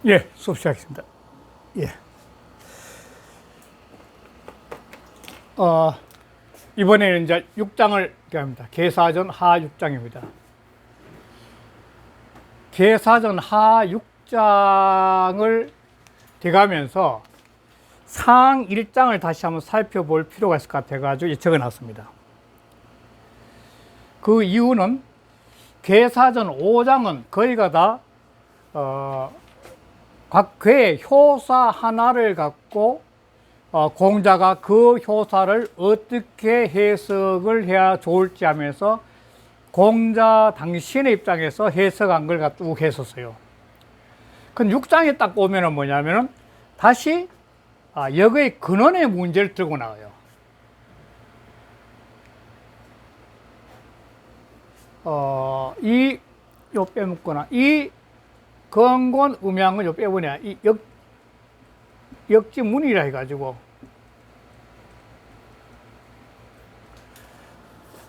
예, 수업 시작하겠습니다. 예. 이번에는 이제 6장을 대합니다. 계사전 하 6장입니다. 계사전 하 6장을 대가면서 상 1장을 다시 한번 살펴볼 필요가 있을 것 같아가지고 적어 놨습니다. 그 이유는 계사전 5장은 거의가 다 각 괴의 효사 하나를 갖고 공자가 그 효사를 어떻게 해석을 해야 좋을지 하면서 공자 당신의 입장에서 해석한 걸 쭉 했었어요. 그 6장에 딱 오면은 뭐냐면은 다시 역의 근원의 문제를 들고 나와요. 요 빼먹거나 이 건곤 음양은 요 빼보냐 이 역지문이라 해가지고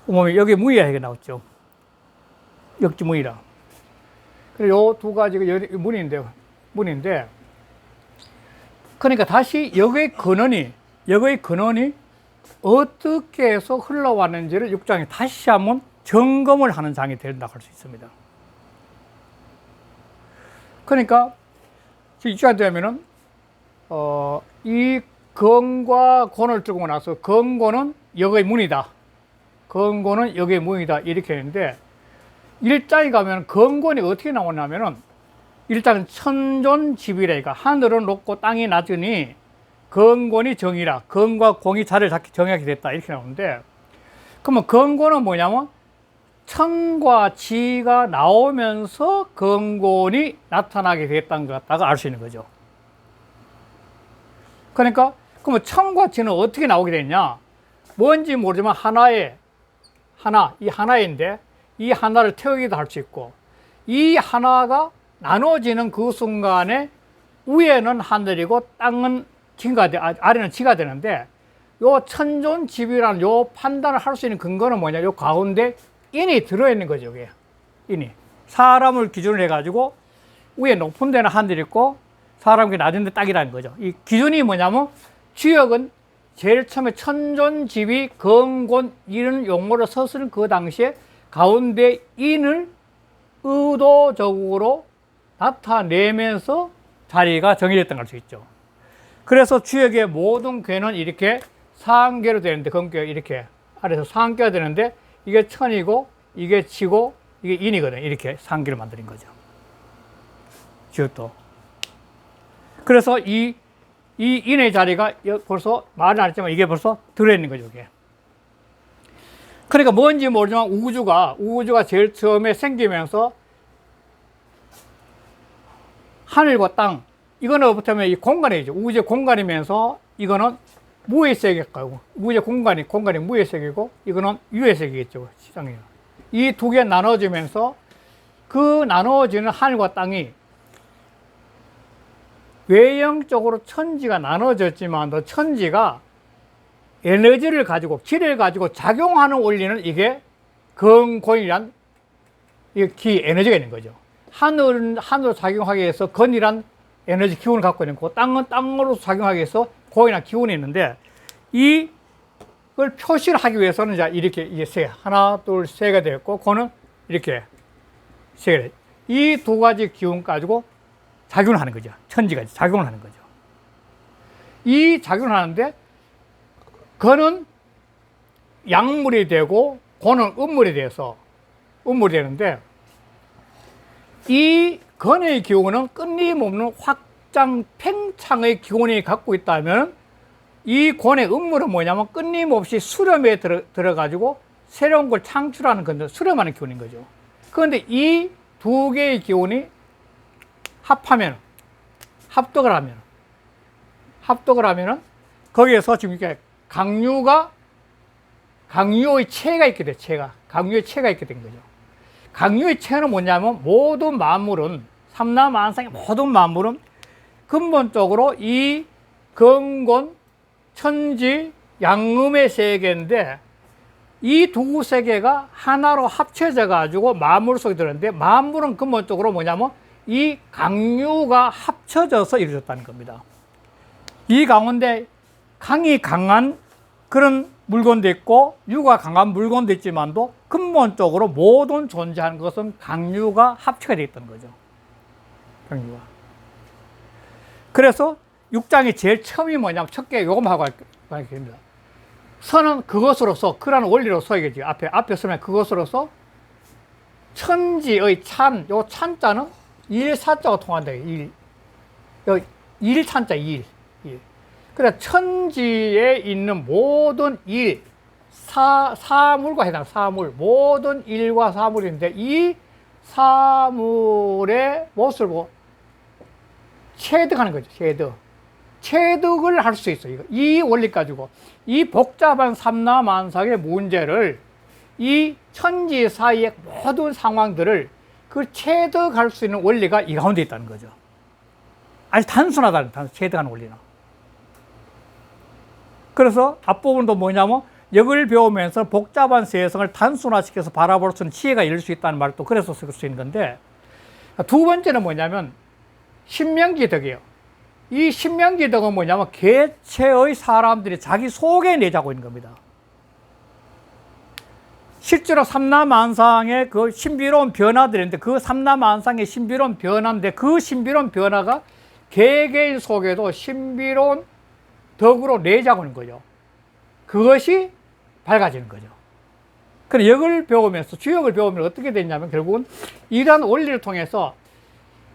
여기 문이라 해가 나왔죠. 역지문이라. 그리고 요 두 가지가 문인데 그러니까 다시 역의 근원이 어떻게 해서 흘러왔는지를 6장에 다시 한번 점검을 하는 장이 된다고 할 수 있습니다. 그러니까 이쯤 되면은 이 건과 곤을 들고 나서 건곤은 역의 문이다. 건곤은 역의 문이다. 이렇게 했는데 1장에 가면 건곤이 어떻게 나오냐면은 일단 천존지비래가 하늘은 높고 땅이 낮으니 건곤이 정이라. 건과 공이 자리를 정하게 됐다. 이렇게 나오는데 그러면 건곤은 뭐냐면 천과 지가 나오면서 건곤이 나타나게 됐다는 것 같다가 알 수 있는 거죠. 그러니까 그러면 천과 지는 어떻게 나오게 됐냐? 뭔지 모르지만 이 하나인데 이 하나를 태우기도 할 수 있고 이 하나가 나눠지는 그 순간에 위에는 하늘이고 땅은 아래는 지가 되는데 요 천존지비라는 요 판단을 할 수 있는 근거는 뭐냐? 요 가운데 인이 들어있는 거죠. 여기 인이 사람을 기준으로 해가지고 위에 높은 데는 하늘이 있고 사람이 낮은 데 땅이라는 거죠. 이 기준이 뭐냐면 주역은 제일 처음에 천존지비 건곤 이런 용어를 썼을 그 당시에 가운데 인을 의도적으로 나타내면서 자리가 정해졌던 걸 알 수 있죠. 그래서 주역의 모든 괴는 이렇게 상계로 되는데 건괴 이렇게 아래서 상계가 되는데 이게 천이고 이게 지고 이게 인이거든요. 이렇게 상기를 만드는 거죠. 주역도. 그래서 이 인의 자리가 벌써 말은 안 했지만 이게 벌써 들어있는 거죠. 이게. 그러니까 뭔지 모르지만 우주가 제일 처음에 생기면서 하늘과 땅 이거는 어떻게 이 공간이죠. 우주의 공간이면서 이거는 무의 세계가고 우주의 공간이 무의 세계고 이거는 유의 세계겠죠. 시장이요. 이 두 개 나눠지면서 그 나눠지는 하늘과 땅이 외형적으로 천지가 나눠졌지만 더 천지가 에너지를 가지고 기를 가지고 작용하는 원리는 이게 건곤이란 기 에너지가 있는 거죠. 하늘로 작용하기 위해서 건이란 에너지 기운을 갖고 있는 거고 땅은 땅으로 작용하기 위해서 고이나 기운이 있는데 이걸 표시를 하기 위해서는 이제 이렇게 이게 하나, 둘, 세가 되었고 고는 이렇게 세 개. 이 두 가지 기운 가지고 작용을 하는 거죠. 천지가 작용을 하는 거죠. 이 작용을 하는데 건은 양물이 되고 고는 음물이 되는데 이 건의 기운은 끊임없는 확장 팽창의 기운이 갖고 있다면 이 권의 음물은 뭐냐면 끊임없이 수렴에 들어가지고 새로운 걸 창출하는 건데 수렴하는 기운인 거죠. 그런데 이 두 개의 기운이 합덕을 하면은 거기에서 지금 이렇게 강유의 체가 있게 돼. 강유의 체가 있게 된 거죠. 강유의 체는 뭐냐면 모든 만물은 삼라만상의 모든 만물은 근본적으로 이 건곤 천지 양음의 세계인데 이 두 세계가 하나로 합쳐져 가지고 만물 속에 들었는데 만물은 근본적으로 뭐냐면 이 강유가 합쳐져서 이루어졌다는 겁니다. 이 가운데 강이 강한 그런 물건도 있고 유가 강한 물건도 있지만도 근본적으로 모든 존재하는 것은 강유가 합체가 되어 있다는 거죠. 강유가. 그래서 6장이 제일 처음이 뭐냐면 첫 개 요금 하고 할게요. 선은 그것으로서, 그러한 원리로서, 이게 앞에 쓰면 그것으로서 천지의 찬, 요 찬자는 일사자가 통한다. 일 찬자, 일. 그러니까 천지에 있는 모든 일, 사물과 해당, 사물, 모든 일과 사물인데 이 사물의 모습을 보고 체득하는 거죠, 체득. 체득을 할 수 있어요. 이 원리 가지고 이 복잡한 삼라만상의 문제를 이 천지 사이의 모든 상황들을 그 체득할 수 있는 원리가 이 가운데 있다는 거죠. 아주 단순하다는 체득하는 원리는. 그래서 앞부분도 뭐냐면 역을 배우면서 복잡한 세상을 단순화시켜서 바라볼 수 있는 지혜가 열릴 수 있다는 말도 그래서 쓸 수 있는 건데, 두 번째는 뭐냐면 신명기덕이에요. 이 신명기덕은 뭐냐면 개체의 사람들이 자기 속에 내자고 있는 겁니다. 실제로 삼라만상의 그 신비로운 변화들인데 그 삼라만상의 신비로운 변화인데 그 신비로운 변화가 개개인 속에도 신비로운 덕으로 내자고 하는 거죠. 그것이 밝아지는 거죠. 그래서 역을 배우면서, 주역을 배우면 어떻게 됐냐면 결국은 이러한 원리를 통해서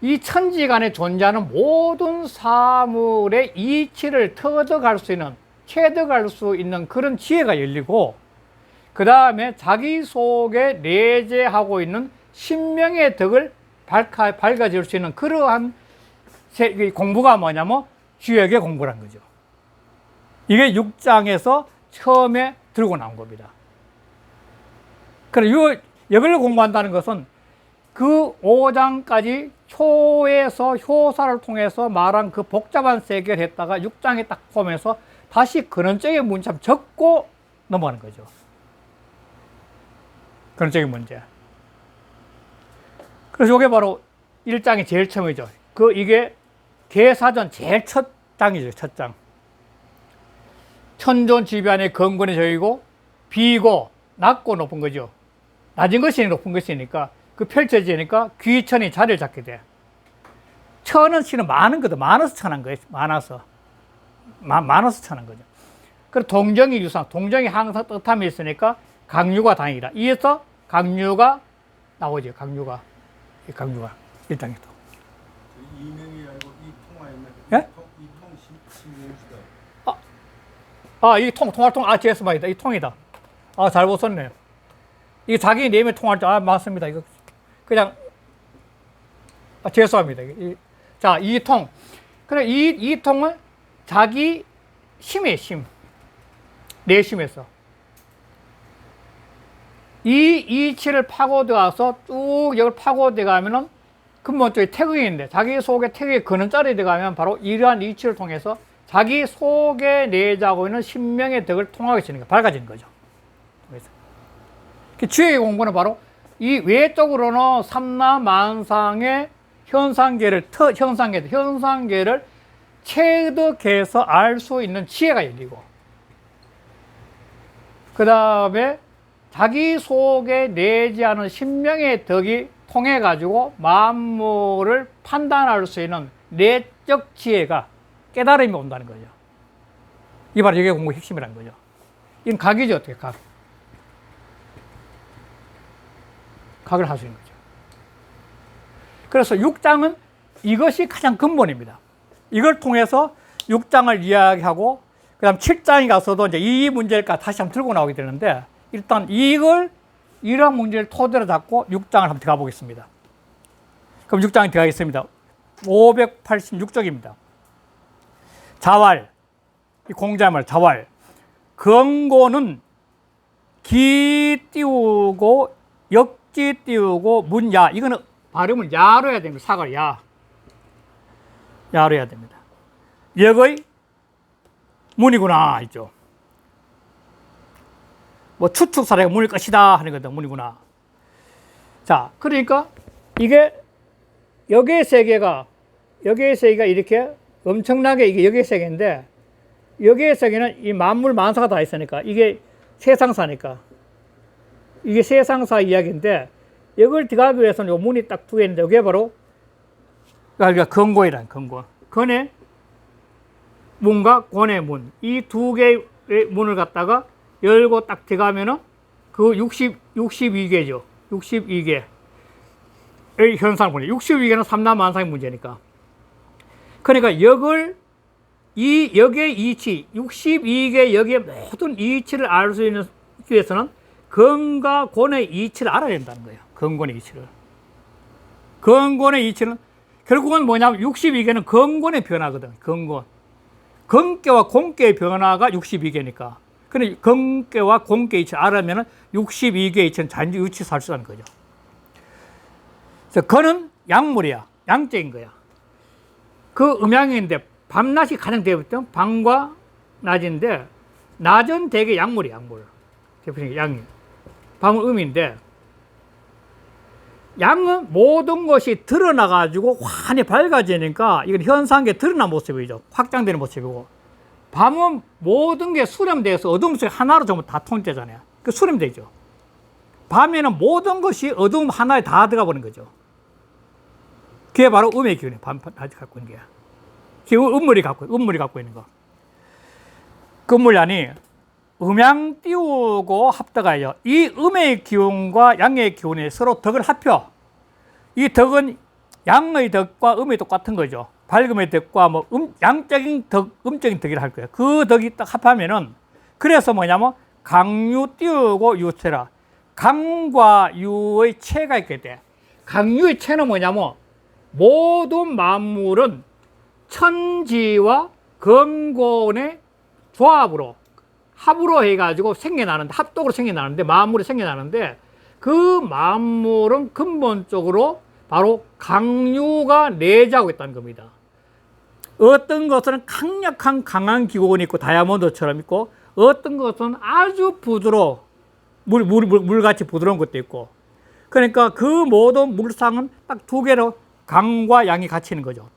이 천지간에 존재하는 모든 사물의 이치를 터득할 수 있는, 체득할 수 있는 그런 지혜가 열리고, 그 다음에 자기 속에 내재하고 있는 신명의 덕을 밝아질 수 있는 그러한 공부가 뭐냐면 주역의 공부란 거죠. 이게 6장에서 처음에 들고 나온 겁니다. 그래서 이 역을 공부한다는 것은 그 5장까지 효에서 효사를 통해서 말한 그 복잡한 세계를 했다가 6장에 딱 보면서 다시 근원적인 문제 적고 넘어가는 거죠. 근원적인 문제. 그래서 이게 바로 1장이 제일 처음이죠. 이게 개사전 제일 첫 장이죠. 첫 장. 천존지변의 근본이 저이고 비고 낮고 높은 거죠. 낮은 것이 높은 것이니까 그 펼쳐지니까 귀천이 자리를 잡게 돼. 천은 실은 많은 거다. 많아서 천한 거예요. 많아서 천한 거죠. 그리고 동정이 유상, 동정이 항상 뜻함이 있으니까 강유가 당이다. 이에서 강유가 나오죠. 강유가 1장에도. 이명이 아니고 이통화였나요? 예? 이통 신명수다. 이 통화통, 제스마이다. 이 통이다. 잘 못 썼네요. 이게 자기 내면 통할 때, 맞습니다. 이거 그냥, 죄송합니다. 자, 이 통. 그래, 이 통은 자기 심이에요, 심. 내심에서. 이 이치를 파고들어서 쭉 여기 파고들어가면은 근본적인 태극인데, 자기 속에 태극의 근원자리에 들어가면 바로 이러한 이치를 통해서 자기 속에 내자고 있는 신명의 덕을 통하게 되는 거, 밝아지는 거죠. 주역의 공부는 바로 이 외적으로는 삼라만상의 현상계를 체득해서 알 수 있는 지혜가 열리고, 그 다음에 자기 속에 내지하는 신명의 덕이 통해 가지고 만물을 판단할 수 있는 내적 지혜가, 깨달음이 온다는 거죠. 이게 바로 역의 공부의 핵심이라는 거죠. 이건 각이죠. 어떻게 각을 할 수 있는 거죠. 그래서 6장은 이것이 가장 근본입니다. 이걸 통해서 6장을 이야기하고, 그 다음 7장에 가서도 이제 이 문제를 다시 한번 들고 나오게 되는데, 일단 이러한 문제를 토대로 잡고 6장을 한번 들어가 보겠습니다. 그럼 6장에 들어가겠습니다. 586쪽입니다. 자왈, 이 공자말 자왈. 경고는 기 띄우고 역지 띄우고 문야. 이거는 발음을 야로 해야 됩니다. 사과를 야로 해야 됩니다. 역의 문이구나 있죠. 뭐 추측사례가 문일 것이다 하는 거다. 문이구나. 자, 그러니까 이게 여기의 세계가 이렇게 엄청나게 이게 여기의 세계인데, 여기의 세계는 이 만물 만사가 다 있으니까 이게 세상사니까 이게 세상사 이야기인데, 이걸 들어가기 위해서는 요 문이 딱 두 개 있는데, 이게 바로 그러니까 건고이란 건고. 건의 문과 권의 문. 이 두 개의 문을 갖다가 열고 딱 들어가면은 그 62개죠. 62개. 의 현상을 보내. 62개는 삼라만상의 문제니까. 그러니까 역의 이치, 62개 역의 모든 이치를 알 수 있는 위해서는 건과 권의 이치를 알아야 된다는 거예요. 건권의 이치를. 건권의 이치는 결국은 뭐냐면 62개는 건권의 변화거든. 건권. 건계와 공계의 변화가 62개니까. 근데 건계와 공계의 이치를 알아면 62개의 이치는 자연히 유치해서 할 수 있다는 거죠. 그래서 건은 양물이야. 양적인 거야. 그 음양인데 밤낮이 가장 대표죠. 밤과 낮인데, 낮은 대개 양물이야. 양물. 대표적인 양이. 밤은 음인데, 양은 모든 것이 드러나가지고 환히 밝아지니까 이건 현상계 드러난 모습이죠. 확장되는 모습이고, 밤은 모든 게 수렴돼서 어두움 속에 하나로 전부 다 통째잖아요. 그 수렴되죠. 밤에는 모든 것이 어두움 하나에 다 들어가 버린 거죠. 그게 바로 음의 기운이에요. 밤 낮이 갖고 있는 게. 음물이 갖고 있는 거. 그 음물량이 음양 띄우고 합덕하여 이 음의 기운과 양의 기운이 서로 덕을 합혀. 이 덕은 양의 덕과 음의 똑같은 거죠. 밝음의 덕과 뭐 양적인 덕, 음적인 덕이라 할 거예요. 그 덕이 딱 합하면은, 그래서 뭐냐면 강유 띄우고 유체라. 강과 유의 체가 있게 돼. 강유의 체는 뭐냐면 모든 만물은 천지와 건곤의 조합으로, 합으로 해가지고 생겨나는데, 합독으로 생겨나는데, 만물이 생겨나는데, 그 만물은 근본적으로 바로 강유가 내재하고 있다는 겁니다. 어떤 것은 강력한 강한 기운이 있고 다이아몬드처럼 있고, 어떤 것은 아주 부드러워 물같이 부드러운 것도 있고, 그러니까 그 모든 물상은 딱 두 개로 강과 양이 같이 있는 거죠.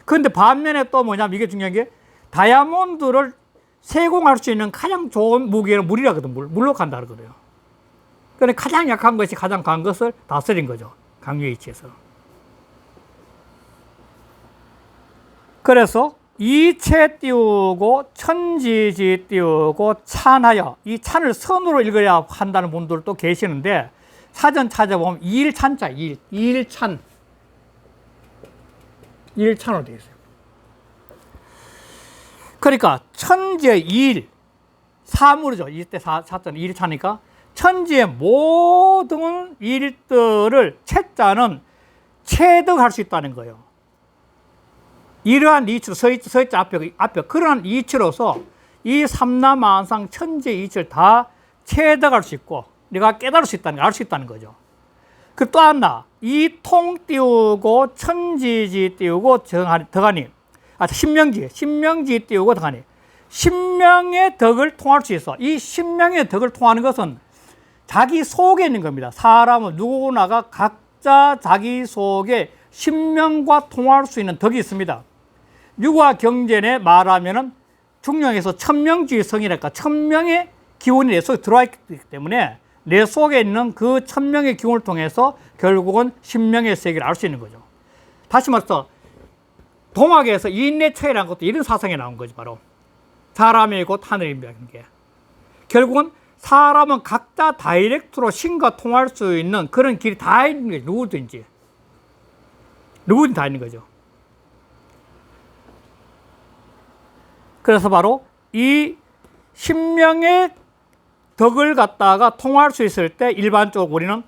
그런데 반면에 또 뭐냐면, 이게 중요한 게, 다이아몬드를 세공할 수 있는 가장 좋은 무기는 물이라거든. 물로 간다 그러거든요. 그러니까 가장 약한 것이 가장 강한 것을 다스린 거죠. 강유의 이치에서. 그래서 이체 띄우고 천지지 띄우고 찬하여, 이 찬을 선으로 읽어야 한다는 분들도 계시는데, 사전 찾아보면 일찬자, 일찬. 일찬으로 되어 있어요. 그러니까 천지의 일, 사물이죠. 이때 사자는 일차니까 천지의 모든 일들을 채자는 체득할 수 있다는 거예요. 이러한 이치로 서있자 앞에 그러한 이치로서 이 삼라만상 천지의 이치를 다 체득할 수 있고, 내가 깨달을 수 있다는 걸 알 수 있다는 거죠. 그 또 하나, 이 통 띄우고 천지지 띄우고 덕하니, 신명지 띄우고 덕하니, 신명의 덕을 통할 수 있어. 이 신명의 덕을 통하는 것은 자기 속에 있는 겁니다. 사람은 누구나가 각자 자기 속에 신명과 통할 수 있는 덕이 있습니다. 유가 경전에 말하면은 중령에서 천명지성이랄까, 천명의 기운이 내 속에 들어와 있기 때문에 내 속에 있는 그 천명의 기운을 통해서 결국은 신명의 세계를 알 수 있는 거죠. 다시 말해서 동학에서 인내처이라는 것도 이런 사상에 나온 거지. 바로 사람의 곧 하늘이라는 게, 결국은 사람은 각자 다이렉트로 신과 통할 수 있는 그런 길이 다 있는 거죠. 누구든지 다 있는 거죠. 그래서 바로 이 신명의 덕을 갖다가 통할 수 있을 때 일반적으로 우리는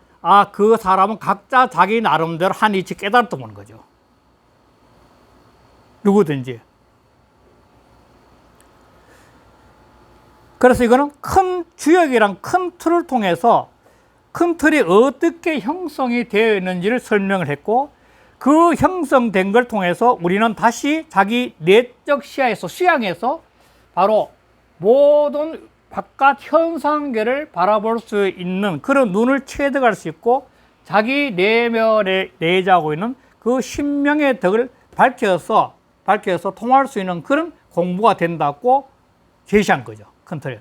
그 사람은 각자 자기 나름대로 한 이치 깨달았다 보는 거죠. 누구든지. 그래서 이거는 큰 주역이랑 큰 틀을 통해서 큰 틀이 어떻게 형성이 되어 있는지를 설명을 했고, 그 형성된 걸 통해서 우리는 다시 자기 내적 시야에서 수양해서 바로 모든 바깥 현상계를 바라볼 수 있는 그런 눈을 체득할 수 있고, 자기 내면에 내재하고 있는 그 신명의 덕을 밝혀서 통할 수 있는 그런 공부가 된다고 제시한 거죠. 큰 틀에.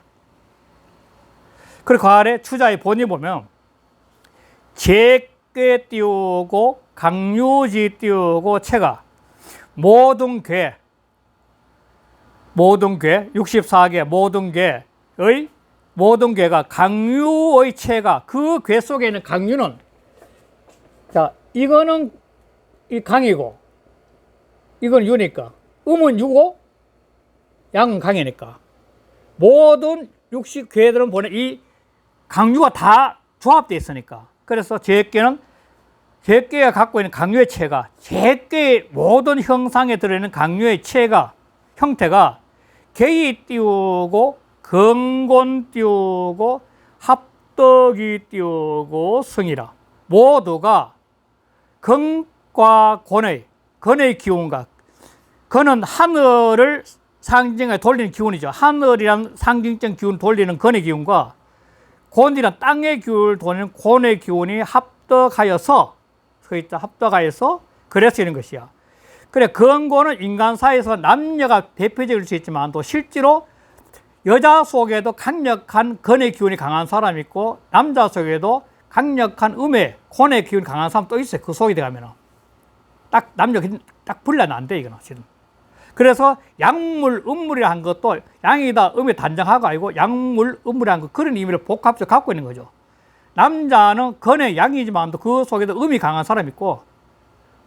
그리고 그 아래 추자의 본이 보면 제괴 띄우고 강유지 띄우고 체가 모든 괴 64개 모든 괴가 강유의 체가 그 괴 속에 있는 강유는 자 이거는 이 강이고 이건 유니까 음은 유고 양은 강이니까 모든 60괴들은 보내 이 강유가 다 조합되어 있으니까 그래서 제괴가 갖고 있는 강유의 체가 제괴의 모든 형상에 들어있는 강유의 체가 형태가 개이 띄우고 근곤 띄우고 합덕이 띄우고 성이라 모두가 근과 근의 기운과 근은 하늘을 상징에 돌리는 기운이죠. 하늘이란 상징적 기운 돌리는 근의 기운과 곤이란 땅의 기운을 돌리는 곤의 기운이 합덕하여서 그래서 이런 것이야. 그래 근곤은 인간사에서 남녀가 대표적일 수 있지만 또 실제로 여자 속에도 강력한 근의 기운이 강한 사람이 있고 남자 속에도 강력한 음의 곤의 기운이 강한 사람 또 있어요. 그 속에 들어가면은 딱 남녀 딱 분리는 안 돼 이거는 지금. 그래서 약물, 음물이라는 것도 양이다, 음이 단정하고 아니고 약물, 음물이라는 것 그런 의미를 복합적으로 갖고 있는 거죠. 남자는 근의 양이지만 그 속에도 음이 강한 사람이 있고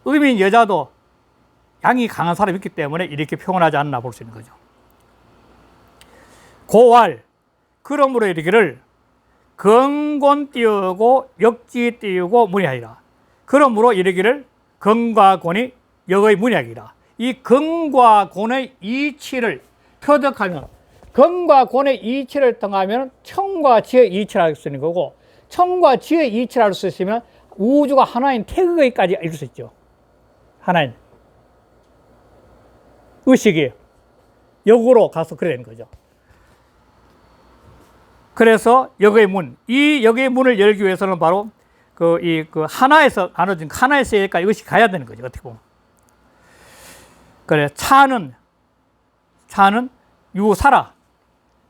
음인 여자도 양이 강한 사람이 있기 때문에 이렇게 표현하지 않나 볼 수 있는 거죠. 고활, 그러므로 이르기를 근곤 띄우고 역지 띄우고 문이하리라. 그러므로 이르기를 근과 곤이 역의 문이하리라. 이 근과 곤의 이치를 터득하면 근과 곤의 이치를 통하면 청과 지의 이치를 할 수 있는 거고 청과 지의 이치를 할 수 있으면 우주가 하나인 태극의까지 이룰 수 있죠. 하나인 의식이 역으로 가서 그래야 되는 거죠. 그래서 역의 문, 이 역의 문을 열기 위해서는 바로 그 하나에서 나눠진 하나의 세계까지 의식이 가야 되는 거죠. 어떻게 보면. 그래, 차는 유사라.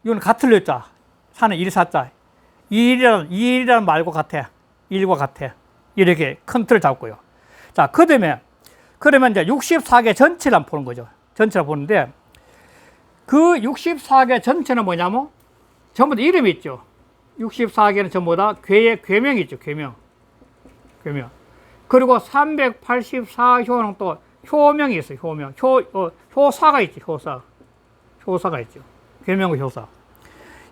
유는 같을 여자. 차는 일사자. 일이라는 말과 같아. 일과 같아. 이렇게 큰 틀을 잡고요. 자, 그러면 이제 64개 전체를 한번 보는 거죠. 전체를 보는데, 그 64개 전체는 뭐냐면, 전부 다 이름이 있죠. 64개는 전부 다 괴명이 있죠. 괴명. 그리고 384효는 또 효명이 있어요. 효명. 효사가 있죠. 효사가 있죠. 괴명과 효사.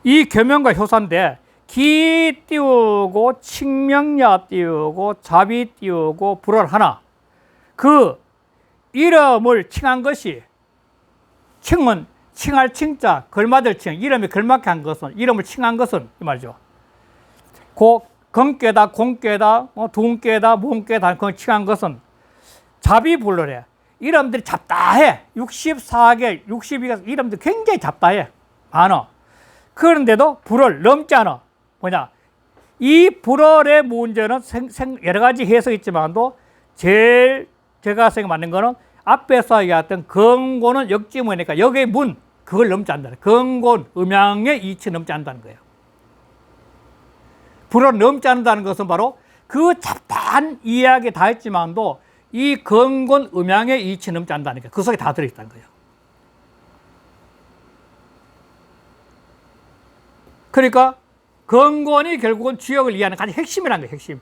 이 괴명과 효사인데 기 띄우고 칭명야 띄우고 자비 띄우고 불월 하나. 그 이름을 칭한 것이 칭은 칭할 칭자, 걸맞을 칭, 이름이 걸맞게 한 것은 이름을 칭한 것은 이 말이죠. 건깨다, 공깨다, 두은깨다, 무은깨다 그 칭한 것은 자비불러래. 이름들이 잡다해. 64개, 62개 이름들이 굉장히 잡다해. 많아. 그런데도 불을 넘지 않아. 뭐냐? 이 불월의 문제는 여러 가지 해석이 있지만도 제일 제가 생각 맞는 거는 앞에서 얘기했던 근곤은 역지문이니까 여기의 문, 그걸 넘지 않는다. 근곤, 음양의 이치 넘지 않는다는 거예요. 불을 넘지 않는다는 것은 바로 그 잡다한 이야기 다 했지만도 이 근곤, 음양의 이치 넘지 않는다니까 그 속에 다 들어있다는 거예요. 그러니까 근곤이 결국은 주역을 이해하는 가장 핵심이라는 거예요. 핵심.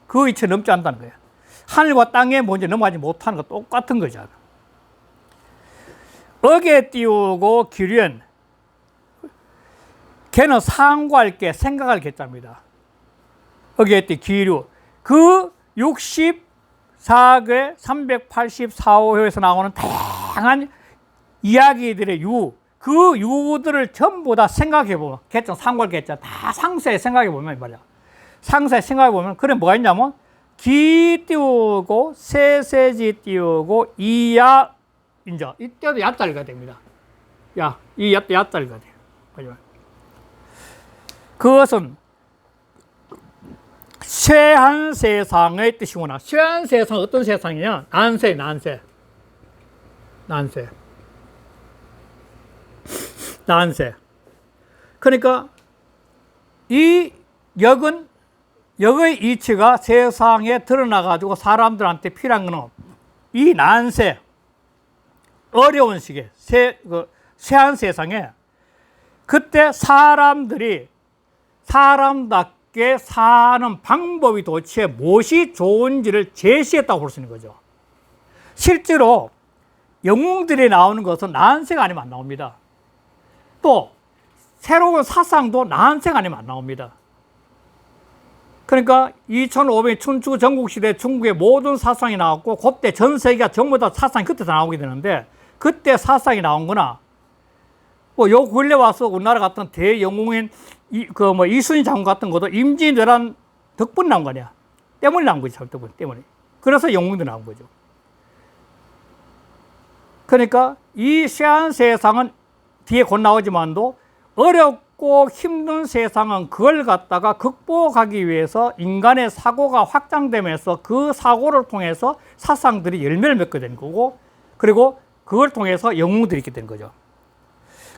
그 이치 넘지 않는다는 거예요. 하늘과 땅에 먼저 넘어가지 못하는 거 똑같은 거죠. 어게 띄우고 기련. 걔는 상고할 게 생각할 개자입니다. 어게 띄 기류. 그 64개 384호에서 나오는 다양한 이야기들의 그 유들을 전부 다 생각해 보면 개자, 상고할 개자 다 상세히 생각해 보면 말이야. 상세히 생각해 보면 그래 뭐가 있냐면 기 띄우고 세세지 띄우고 이야 이제 이때도 얕다리가 됩니다. 이 얕다리가 돼요. 그것은 쇠한 세상의 뜻이구나. 쇠한 세상은 어떤 세상이냐? 난세. 그러니까 이 역의 이치가 세상에 드러나가지고 사람들한테 필요한 거는 이 난세, 어려운 시기에, 쇠한 세상에 그때 사람들이 사람답게 사는 방법이 도대체 무엇이 좋은지를 제시했다고 볼 수 있는 거죠. 실제로 영웅들이 나오는 것은 난세가 아니면 안 나옵니다. 또 새로운 사상도 난세가 아니면 안 나옵니다. 그러니까 2500년 춘추 전국시대 중국의 모든 사상이 나왔고 그때 전 세계가 전부 다 사상이 그때 다 나오게 되는데 그때 사상이 나온 거나 요 근래 와서 우리나라 같은 대영웅인 이순신 장군 같은 것도 임진왜란 덕분에 나온 거 아니야. 때문에 나온 거지. 때문에. 그래서 영웅도 나온 거죠. 그러니까 이 쇠한 세상은 뒤에 곧 나오지만도 어렵고 힘든 세상은 그걸 갖다가 극복하기 위해서 인간의 사고가 확장되면서 그 사고를 통해서 사상들이 열매를 맺게 된 거고 그리고 그걸 통해서 영웅들이 있게 된 거죠.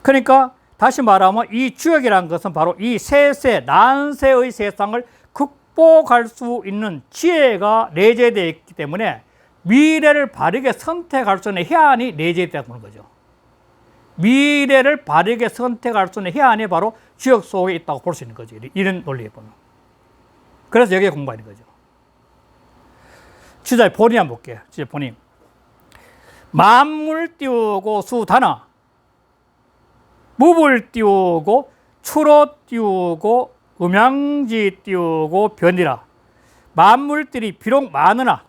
그러니까 다시 말하면 이 주역이라는 것은 바로 이 세세, 난세의 세상을 극복할 수 있는 지혜가 내재되어 있기 때문에 미래를 바르게 선택할 수 있는 해안이 내재되어 있는 거죠. 미래를 바르게 선택할 수 있는 해안이 바로 주역 속에 있다고 볼 수 있는 거죠. 이런 논리에 보면. 그래서 여기에 공부하는 거죠. 주자의 본인 한번 볼게요. 주자의 본인. 만물 띄우고 수단아. 무불 띄우고 추로 띄우고 음양지 띄우고 변이라. 만물들이 비록 많으나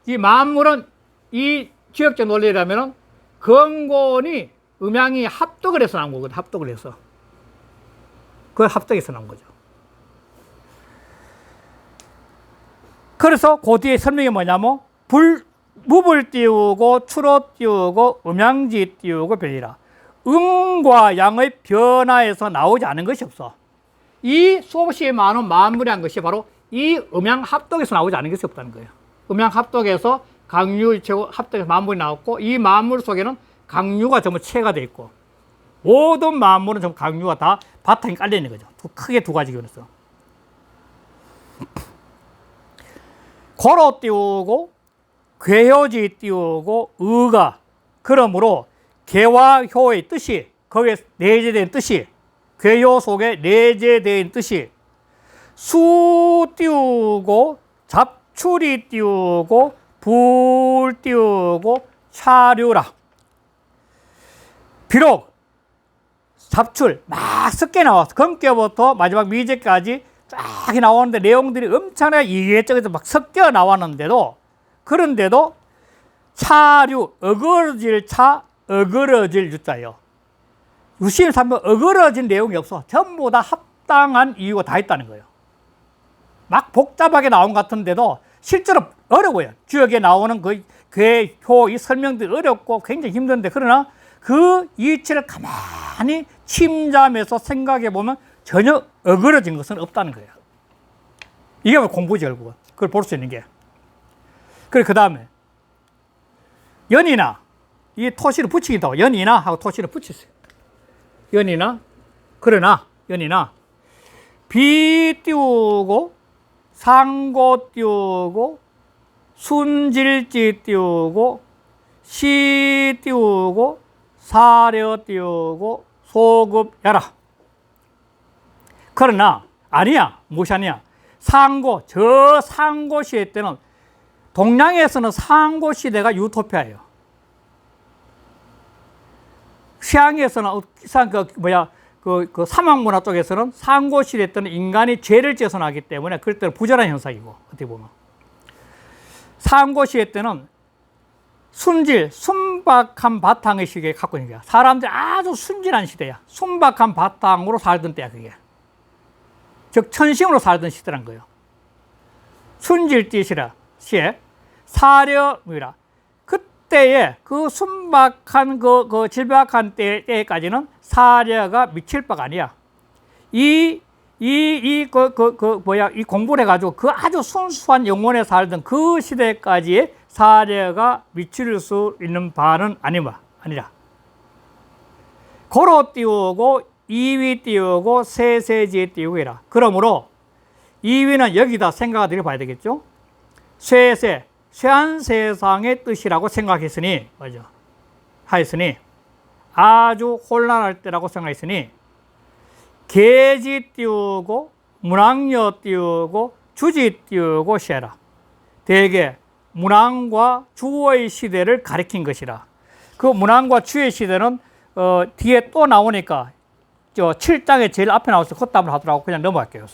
이 만물은 이 지역적 논리라면 건곤이 음양이 합덕을 해서 나온 거거든. 합덕을 해서. 그 합덕해서 나온 거죠. 그래서 그 뒤에 설명이 뭐냐면 무불 띄우고 추로 띄우고 음양지 띄우고 변이라. 음과 양의 변화에서 나오지 않은 것이 없어. 이 수없이 많은 만물이란 것이 바로 이 음양 합덕에서 나오지 않은 것이 없다는 거예요. 음양 합덕에서 강유, 합덕에서 만물이 나왔고 이 만물 속에는 강유가 전부 체가 되어 있고 모든 만물은 전부 강유가 다 바탕에 깔려 있는 거죠. 크게 두 가지 기원에서. 고로 띄우고 괴효지 띄우고 의가 그러므로 개와 효의 뜻이 거기에 내재된 뜻이 괴효 속에 내재된 뜻이 수 띄우고 잡출이 띄우고 불 띄우고 차류라. 비록 잡출 막 섞여 나왔어. 금께부터 마지막 미제까지 쫙 나오는데 내용들이 엄청나게 이해적에서 막 섞여 나왔는데도 그런데도 차류 어그러질 차 어그러질 유자예요. 유심 삼면 어그러진 내용이 없어. 전부 다 합당한 이유가 다 있다는 거예요. 막 복잡하게 나온 것 같은데도 실제로 어려워요. 주역에 나오는 그 괴, 효, 이 설명들이 어렵고 굉장히 힘든데 그러나 그 이치를 가만히 침잠해서 생각해 보면 전혀 어그러진 것은 없다는 거예요. 이게 공부지 결국은. 그걸 볼 수 있는 게. 그리고 그 다음에 연이나 이 토시를 붙이기도 하고 연이나 하고 토시를 붙였어요. 연이나 그러나 연이나 비 띄우고 상고 띄우고 순질지 띄우고 시 띄우고 사려 띄우고 소급야라. 그러나 아니야. 무엇이 아니야. 상고 저 상고 시대 때는 동양에서는 상고 시대가 유토피아예요. 서양에서는 그 사막문화 쪽에서는 상고 시대 때는 인간이 죄를 지어서 나기 때문에 그럴 때는 부자란 현상이고 어떻게 보면 상고 시대 때는 순박한 바탕의 시기에 갖고 있는 거야. 사람들이 아주 순진한 시대야. 순박한 바탕으로 살던 때야 그게. 즉 천심으로 살던 시대란 거예요. 순질띠시라 시에 사려이라. 그때에 그 순박한 질박한 때까지는 사려가 미칠 바가 아니야. 이 이 공부를 해가지고 그 아주 순수한 영혼에 살던 그 시대까지의 사례가 미칠 수 있는 바는 아니라. 고로 띄우고, 이위 띄우고, 세세지에 띄우고 해라. 그러므로, 이위는 여기다 생각을 들여봐야 되겠죠? 쇠세, 쇠한 세상의 뜻이라고 생각했으니, 맞아. 하였으니, 아주 혼란할 때라고 생각했으니, 계지 띄우고, 문왕여 띄우고, 주지 띄우고 시해라. 대개 문왕과 주의 시대를 가리킨 것이라. 그 문왕과 주의 시대는 뒤에 또 나오니까 7장에 제일 앞에 나와서 헛답을 하더라고. 그냥 넘어갈게요.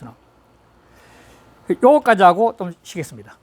요거까지 하고 좀 쉬겠습니다.